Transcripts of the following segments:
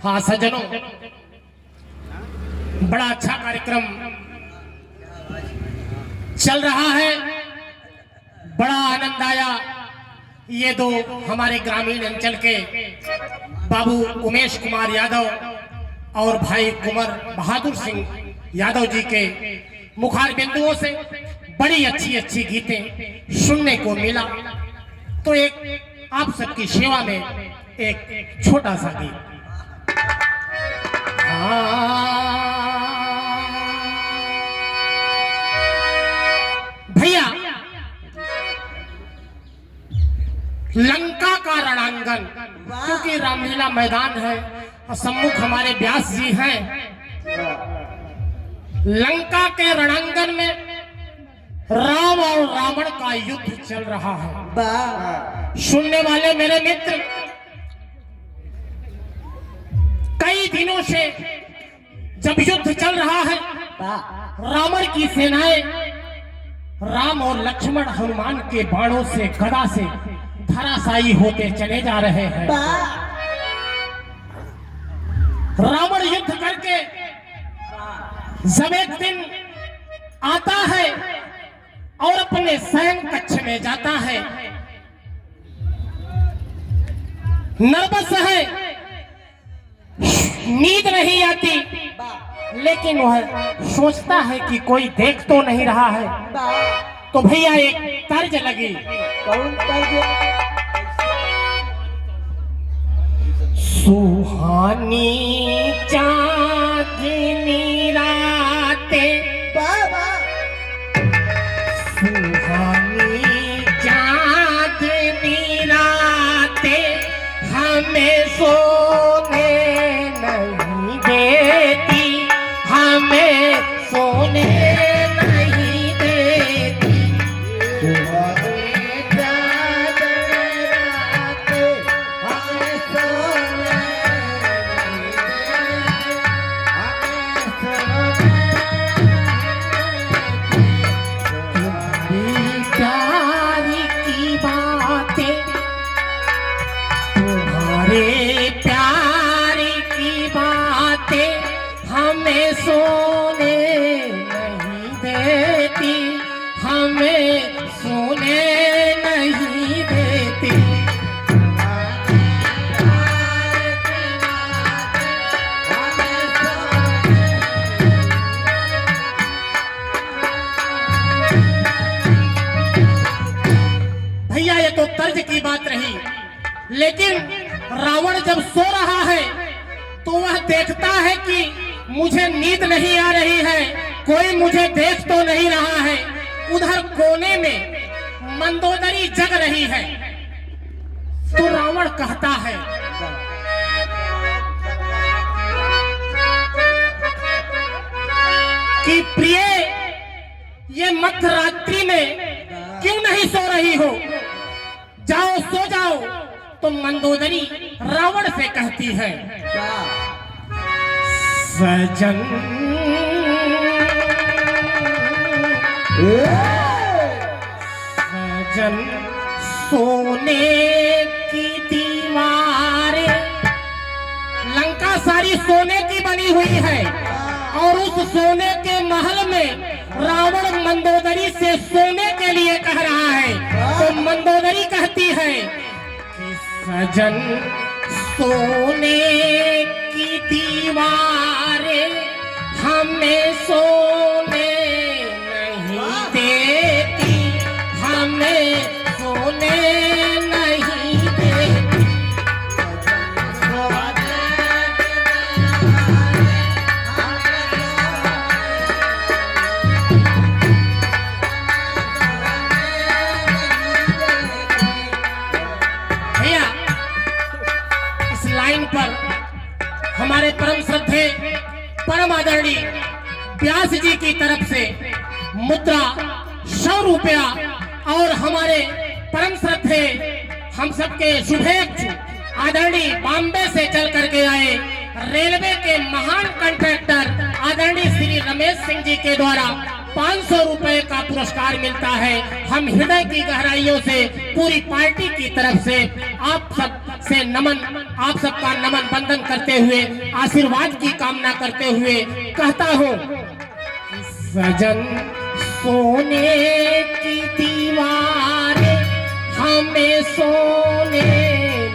हाँ सज्जनों, बड़ा अच्छा कार्यक्रम चल रहा है, बड़ा आनंद आया। ये दो हमारे ग्रामीण अंचल के बाबू उमेश कुमार यादव और भाई कुंवर बहादुर सिंह यादव जी के मुखार बिंदुओं से बड़ी अच्छी अच्छी गीतें सुनने को मिला। तो एक आप सबकी सेवा में एक छोटा सा गीत। भैया, लंका का रणांगन, क्योंकि रामलीला मैदान है और सम्मुख हमारे व्यास जी हैं। लंका के रणांगन में राम और रावण का युद्ध चल रहा है। सुनने वाले मेरे मित्र, कई दिनों से जब युद्ध चल रहा है, रावण की सेनाएं राम और लक्ष्मण हनुमान के बाणों से, गदा से धराशायी होते चले जा रहे हैं। रावण युद्ध करके जब एक दिन आता है और अपने शयन कक्ष में जाता है, नर्वस है, नींद नहीं आती, लेकिन वह सोचता है कि कोई देख तो नहीं रहा है। तो भैया एक तर्ज लगी। कौन तर्ज? सुहानी चांदनी रातें, सुहानी चांदनी रातें हमें सोने नहीं देती, हमें सोने नहीं देती। सुहानी चांदनी रातें हमें सोने प्यार की बातें हमें सोने नहीं देती, हमें सोने नहीं देती। भैया ये तो तर्ज की बात रही, लेकिन रावण जब सो रहा है तो वह देखता है कि मुझे नींद नहीं आ रही है, कोई मुझे देख तो नहीं रहा है। उधर कोने में मंदोदरी जग रही है। तो रावण कहता है, कि प्रिय, ये मध्यरात्रि में क्यों नहीं सो रही हो? जाओ सो जाओ। तो मंदोदरी रावण से कहती है, सजन सजन सोने की दीवारें, लंका सारी सोने की बनी हुई है और उस सोने के महल में रावण मंदोदरी से सोने के लिए कह रहा है। तो मंदोदरी कहती है, सजन सोने की दीवारें हमें सोने नहीं देती, हमें सोने नहीं देती। भैया, लाइन पर हमारे परम श्रद्धे परम आदरणीय व्यास जी की तरफ से मुद्रा 100 रुपया और हमारे परम श्रद्धे हम सबके शुभेच्छु आदरणीय बॉम्बे से चल करके आए रेलवे के महान कंट्रैक्टर आदरणीय श्री रमेश सिंह जी के द्वारा 500 रुपए का पुरस्कार मिलता है। हम हृदय की गहराइयों से पूरी पार्टी की तरफ से आप सब से नमन, आप सबका नमन बंदन करते हुए आशीर्वाद की कामना करते हुए कहता हूँ, सजन सोने की दीवारें हमें सोने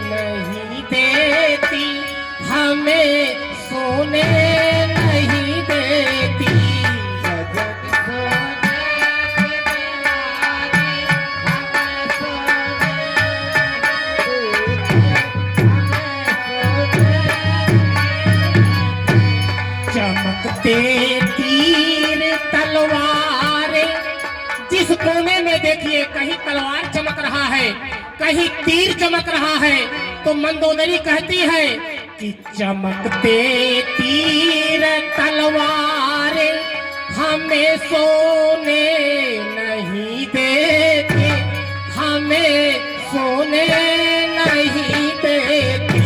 नहीं देती, हमें सोने नहीं देती। चमकते तीर तलवारें, जिस कोने में देखिए कहीं तलवार चमक रहा है, कहीं तीर चमक रहा है, तो मंदोदरी कहती है कि चमकते तीर तलवारें हमें सोने नहीं देते, हमें सोने नहीं देती।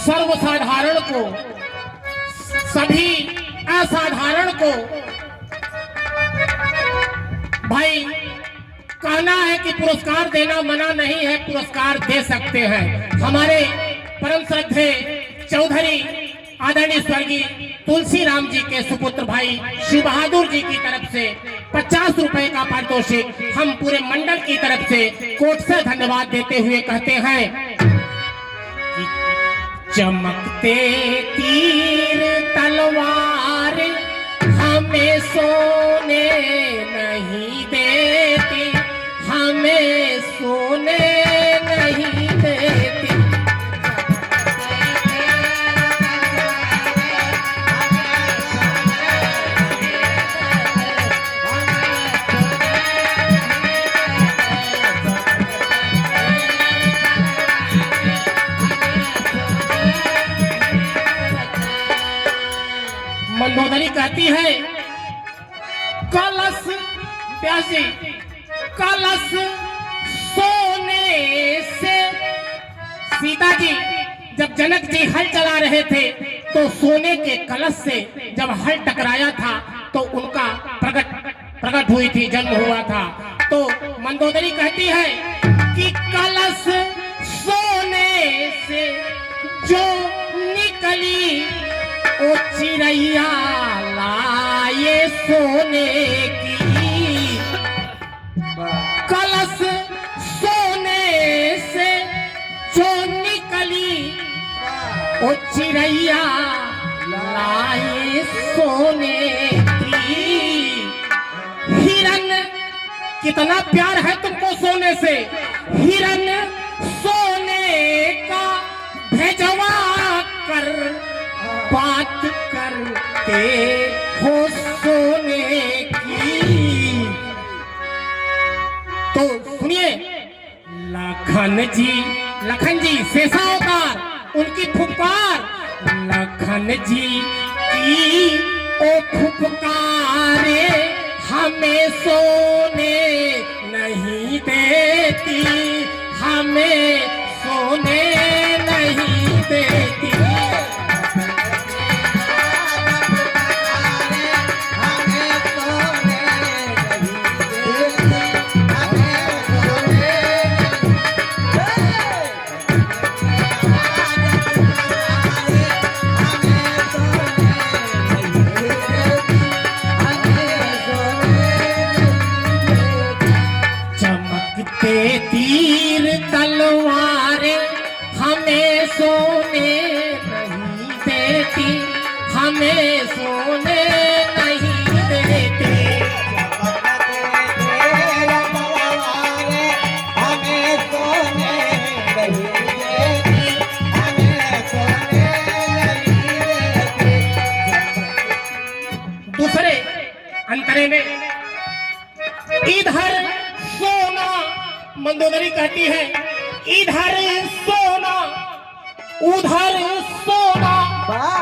सर्वसाधारण को, सभी असाधारण को भाई कहना है कि पुरस्कार देना मना नहीं है, पुरस्कार दे सकते हैं। हमारे परम श्रद्धेय चौधरी आदरणीय स्वर्गीय तुलसीराम जी के सुपुत्र भाई शिव बहादुर जी की तरफ से 50 रुपए का पारितोषिक हम पूरे मंडल की तरफ से कोट से धन्यवाद देते हुए कहते हैं, चमकते तीर तलवार हमें सोने नहीं देती, हमें सोने नहीं देती। मंदोदरी कहती है, कलश प्यासी कलश सोने से, सीता जी जब जनक जी हल चला रहे थे तो सोने के कलश से जब हल टकराया था तो उनका प्रकट हुई थी, जन्म हुआ था। तो मंदोदरी कहती है कि कलश सोने से जो निकली ओ चिड़ैया लाए सोने की, कलश सोने से जो निकली ओ चिड़ैया लाए सोने की। हिरन, कितना प्यार है तुमको सोने से, हिरन सोने का भेजवा कर बात करते हो सोने की। तो सुनिए, लखन जी शेषावतार, उनकी फुफकार लखन जी की ओ फुफकारे हमें सोने नहीं देती, हमें सोने नहीं देती। तीर तलवारें हमें सोने नहीं देती, हमें सोने नहीं देती। हमें सोने नहीं देती, हमें सोने नहीं देती। दूसरे अंतरे में इधर सोना, मंदोदरी कहती है इधर सोना उधर सोना,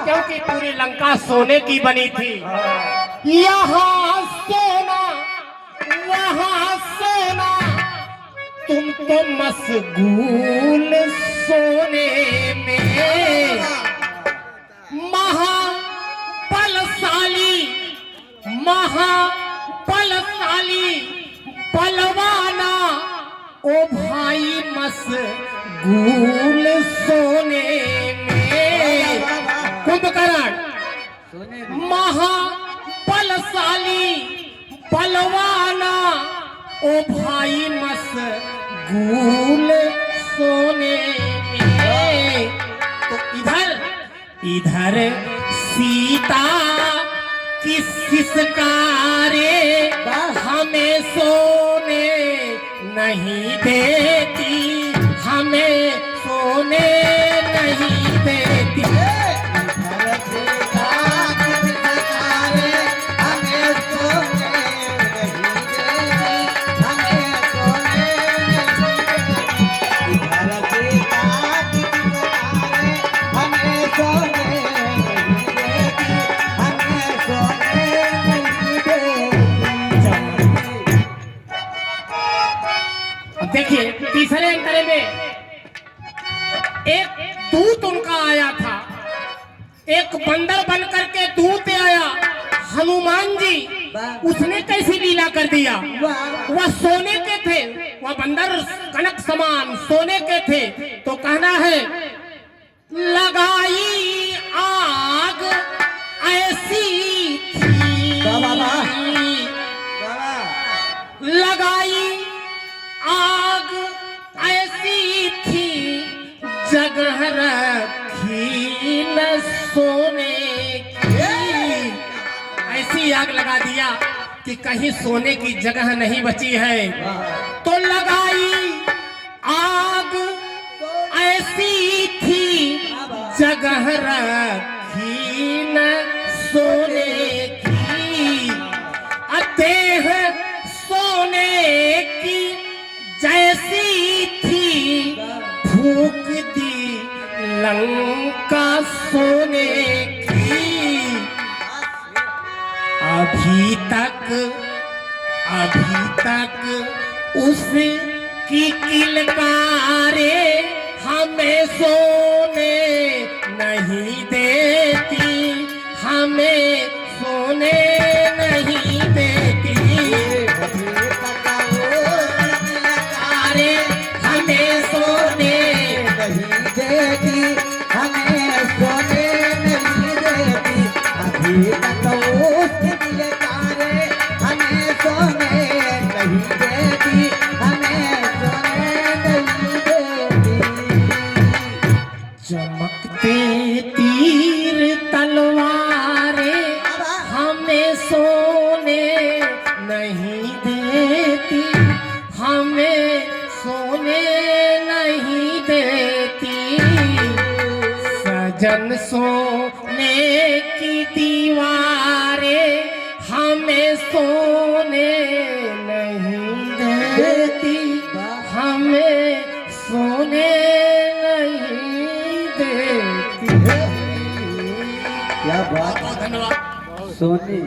क्योंकि पूरी लंका सोने की बनी थी। यहाँ सोना वहाँ सोना, तुम तो मशगूल सोने में। महाबलशाली महाबलशाली बलवाना, ओ भाई मशगूल सोने में। कुंभकर्ण महाबलशाली बलवाना, ओ भाई मशगूल सोने में। तो इधर सीता की सिसकारे हमें सोने नहीं देती, हमें सोने नहीं देती। देखिए तीसरे अंतरे में एक दूत उनका आया था, एक बंदर बन करके दूत आया हनुमान जी। उसने कैसी लीला कर दिया, वह सोने के थे, वह बंदर कनक समान सोने के थे। तो कहना है लगाई आग ऐसी थी, लगाई आग ऐसी थी, जगह रखी न सोने की। ऐसी आग लगा दिया कि कहीं सोने की जगह नहीं बची है। तो लगाई आग ऐसी थी, जगह रखी न सोने की। देह सोने की जैसी थी, फूक दी लंका सोने की। अभी तक उसकी किलकारे हमें सोने नहीं देती, हमें सोने नहीं देती। हमें सोने नहीं देती, हमें सोने नहीं देती। अभी तक उसके दिलकारे हमें सोने नहीं देती, हमें सोने नहीं देती। चमकते तीर तलवारे हमें सोने नहीं देती, हमें सोने नहीं देती। सजन सोने की दीवारें हमें सोने नहीं देती, हमें सोने नहीं देती। क्या बात, धन्यवाद। सोनी